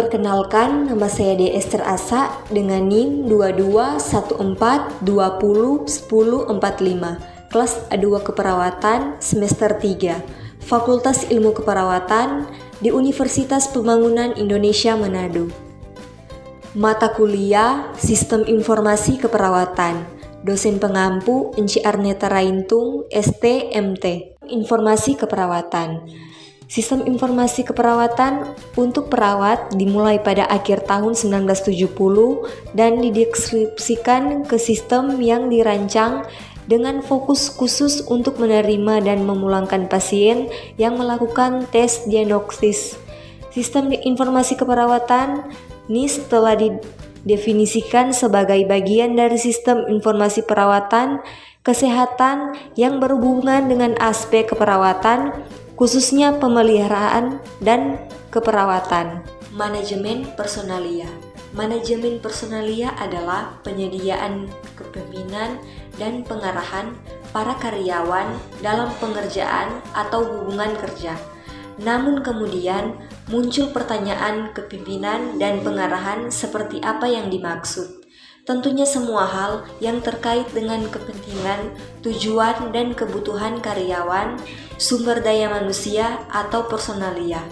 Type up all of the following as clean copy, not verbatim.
Perkenalkan, nama saya Esther Asa dengan NIM 2214201045, kelas A2 Keperawatan semester 3, Fakultas Ilmu Keperawatan di Universitas Pembangunan Indonesia Manado. Mata kuliah Sistem Informasi Keperawatan. Dosen pengampu Enci Arneta Raintung, ST.MT. Informasi Keperawatan. Sistem informasi keperawatan untuk perawat dimulai pada akhir tahun 1970 dan dideskripsikan ke sistem yang dirancang dengan fokus khusus untuk menerima dan memulangkan pasien yang melakukan tes diagnosis. Sistem informasi keperawatan NIS telah didefinisikan sebagai bagian dari sistem informasi perawatan kesehatan yang berhubungan dengan aspek keperawatan, khususnya pemeliharaan dan keperawatan. Manajemen personalia. Manajemen personalia adalah penyediaan kepemimpinan dan pengarahan para karyawan dalam pengerjaan atau hubungan kerja. Namun kemudian muncul pertanyaan kepemimpinan dan pengarahan seperti apa yang dimaksud. Tentunya semua hal yang terkait dengan kepentingan, tujuan, dan kebutuhan karyawan, sumber daya manusia atau personalia.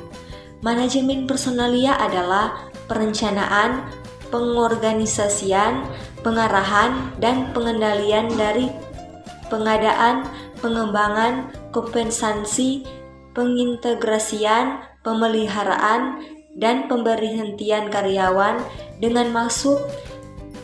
Manajemen personalia adalah perencanaan, pengorganisasian, pengarahan, dan pengendalian dari pengadaan, pengembangan, kompensasi, pengintegrasian, pemeliharaan, dan pemberhentian karyawan dengan maksud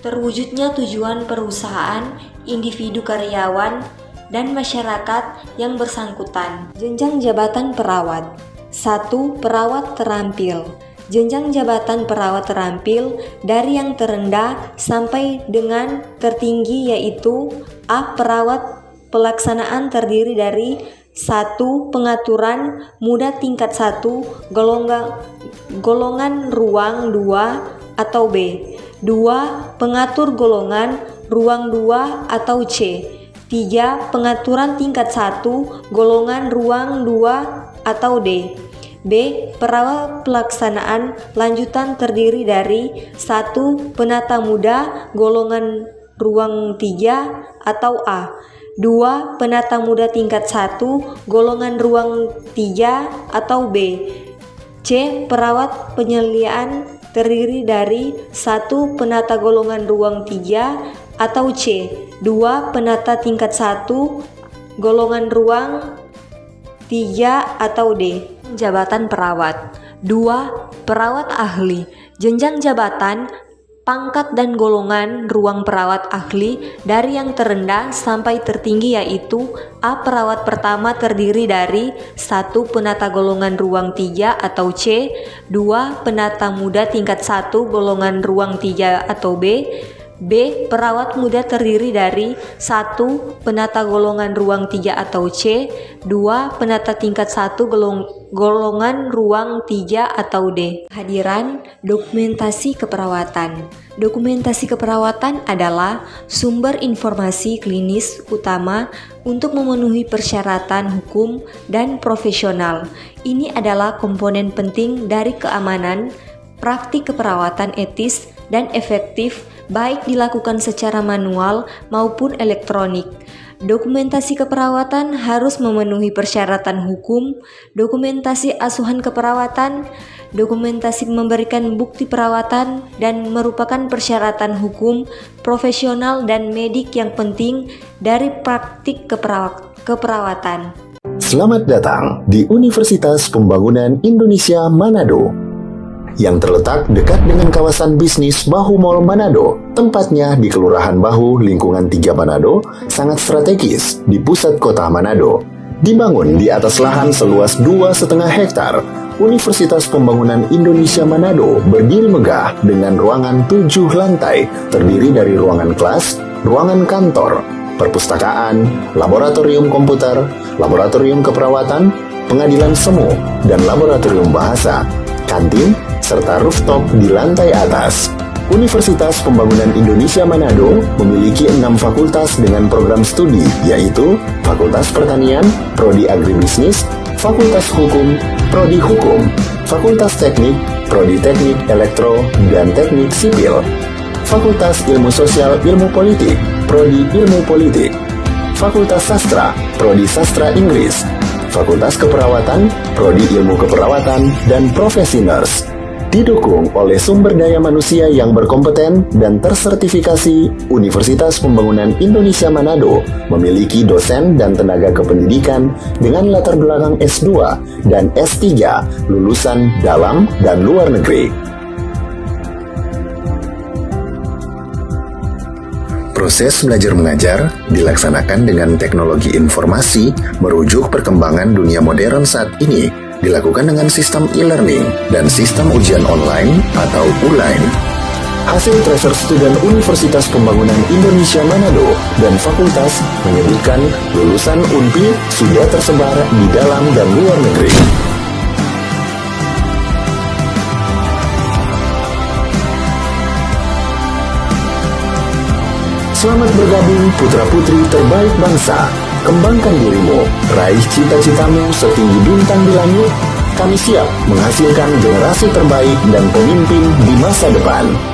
terwujudnya tujuan perusahaan, individu karyawan, dan masyarakat yang bersangkutan. Jenjang jabatan perawat. 1. Perawat terampil. Jenjang jabatan perawat terampil dari yang terendah sampai dengan tertinggi yaitu A. Perawat pelaksanaan terdiri dari 1. Pengaturan muda tingkat 1 golongan ruang 2 atau B. 2. Pengatur golongan ruang 2 atau C. 3. Pengaturan tingkat 1 golongan ruang 2 atau D. B. Perawat pelaksanaan lanjutan terdiri dari 1. Penata muda golongan ruang 3 atau A. 2. Penata muda tingkat 1 golongan ruang 3 atau B. C. Perawat penyeliaan terdiri dari 1. Penata golongan ruang 3 atau C. 2. Penata tingkat 1 golongan ruang 3 atau D. Jabatan perawat. 2. Perawat ahli. Jenjang jabatan, pangkat dan golongan ruang perawat ahli dari yang terendah sampai tertinggi yaitu A. Perawat pertama terdiri dari 1. Penata golongan ruang 3 atau C. 2. Penata muda tingkat 1 golongan ruang 3 atau B. B. Perawat muda terdiri dari 1. Penata golongan ruang 3 atau C. 2. Penata tingkat 1 golongan ruang 3 atau D. Hadiran dokumentasi keperawatan. Dokumentasi keperawatan adalah sumber informasi klinis utama untuk memenuhi persyaratan hukum dan profesional. Ini adalah komponen penting dari keamanan, praktik keperawatan etis dan efektif baik dilakukan secara manual maupun elektronik. Dokumentasi keperawatan harus memenuhi persyaratan hukum, dokumentasi asuhan keperawatan, dokumentasi memberikan bukti perawatan, dan merupakan persyaratan hukum, profesional, dan medik yang penting dari praktik keperawatan. Selamat datang di Universitas Pembangunan Indonesia Manado, yang terletak dekat dengan kawasan bisnis Bahu Mall Manado. Tempatnya di Kelurahan Bahu, lingkungan 3 Manado, sangat strategis di pusat kota Manado. Dibangun di atas lahan seluas 2,5 hektar, Universitas Pembangunan Indonesia Manado berdiri megah dengan ruangan 7 lantai, terdiri dari ruangan kelas, ruangan kantor, perpustakaan, laboratorium komputer, laboratorium keperawatan, pengadilan semu, dan laboratorium bahasa, kantin, serta rooftop di lantai atas. Universitas Pembangunan Indonesia Manado memiliki 6 fakultas dengan program studi, yaitu Fakultas Pertanian, Prodi Agribisnis, Fakultas Hukum, Prodi Hukum, Fakultas Teknik, Prodi Teknik Elektro dan Teknik Sipil. Fakultas Ilmu Sosial Ilmu Politik, Prodi Ilmu Politik. Fakultas Sastra, Prodi Sastra Inggris. Fakultas Keperawatan, Prodi Ilmu Keperawatan dan Profesi Nurse. Didukung oleh sumber daya manusia yang berkompeten dan tersertifikasi, Universitas Pembangunan Indonesia Manado memiliki dosen dan tenaga kependidikan dengan latar belakang S2 dan S3 lulusan dalam dan luar negeri. Proses belajar mengajar dilaksanakan dengan teknologi informasi merujuk perkembangan dunia modern saat ini, dilakukan dengan sistem e-learning dan sistem ujian online atau ULAIN. Hasil tracer student Universitas Pembangunan Indonesia Manado dan fakultas menyebutkan lulusan UNPI sudah tersebar di dalam dan luar negeri. Selamat bergabung putra-putri terbaik bangsa. Kembangkan dirimu, raih cita-citamu setinggi bintang di langit. Kami siap menghasilkan generasi terbaik dan pemimpin di masa depan.